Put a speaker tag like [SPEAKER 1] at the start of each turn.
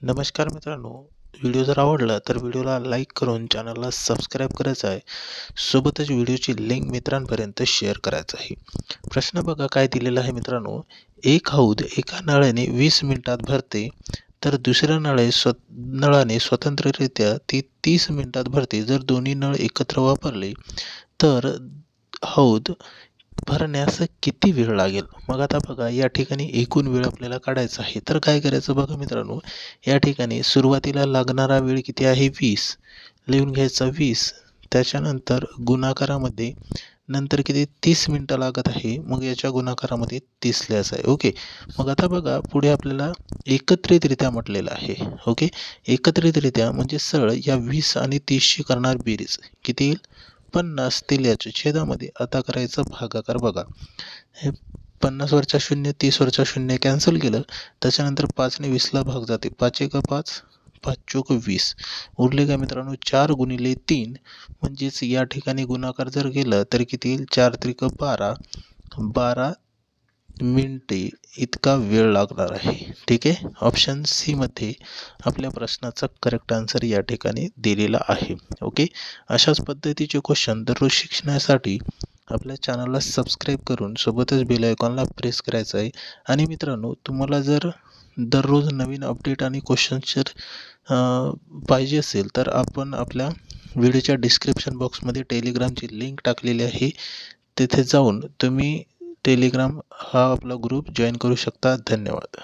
[SPEAKER 1] नमस्कार मित्रांनो, व्हिडिओ जर आवडला तर व्हिडिओला लाईक करून चॅनलला सबस्क्राईब करायचं आहे. सोबतच व्हिडिओची लिंक मित्रांपर्यंत शेअर करायचं आहे. प्रश्न बघा काय दिलेला आहे मित्रांनो. एक हौद एका नळाने 20 मिनिटात भरते, तर दुसऱ्या नळाने स्वतंत्ररित्या ती 30 मिनिटात भरते. जर दोन्ही नळ एकत्र वापरले तर हौद भरण्यास किती वेळ लागेल? मग आता बघा या ठिकाणी एकूण वेळ आपल्याला काढायचा आहे. तर काय करायचं बघा मित्रांनो, या ठिकाणी सुरुवातीला लागणारा वेळ किती आहे 20 लिहून घ्यायचा 20. त्याच्यानंतर गुणाकारामध्ये नंतर किती 30 मिनिटं लागत आहे. मग याच्या गुणाकारामध्ये 30 लिहायचं आहे. ओके. मग आता बघा पुढे आपल्याला एकत्रितरित्या म्हटलेलं आहे. ओके. एकत्रितरित्या म्हणजे सरळ या 20 आणि 30ची करणार बेरीज किती येईल? 50 याच्या छेदामध्ये आता करायचं भागाकार बघा. हे 50 वरच्या 0 30 वरच्या 0 कॅन्सल केलं. त्याच्यानंतर 5 ने 20ला भाग जाते. 5 एक 5 5 चोक 20 उरले का मित्रांनो 4 गुणिले 3 म्हणजेच या ठिकाणी गुणाकार जर केलं तर किती येईल? 4 त्रिक 12 मिनिटे इतका वेळ लागणार आहे. ठीक आहे. ऑप्शन सी मध्ये आपल्या प्रश्नाचा करेक्ट आन्सर या ठिकाणी दिलेला आहे. ओके. अशाच पद्धतीचे क्वेश्चन दररोज शिकण्यासाठी आपल्या चॅनलला सबस्क्राईब करून सोबतच बेल आयकॉनला प्रेस करायचं आहे. आणि मित्रांनो तुम्हाला जर दररोज नवीन अपडेट आणि क्वेश्चन्स जर पाहिजे असेल तर आपण आपल्या व्हिडिओच्या डिस्क्रिप्शन बॉक्समध्ये टेलिग्रामची लिंक टाकलेली आहे. तिथे जाऊन तुम्ही टेलिग्राम हा आपला ग्रुप जॉईन करू शकता. धन्यवाद.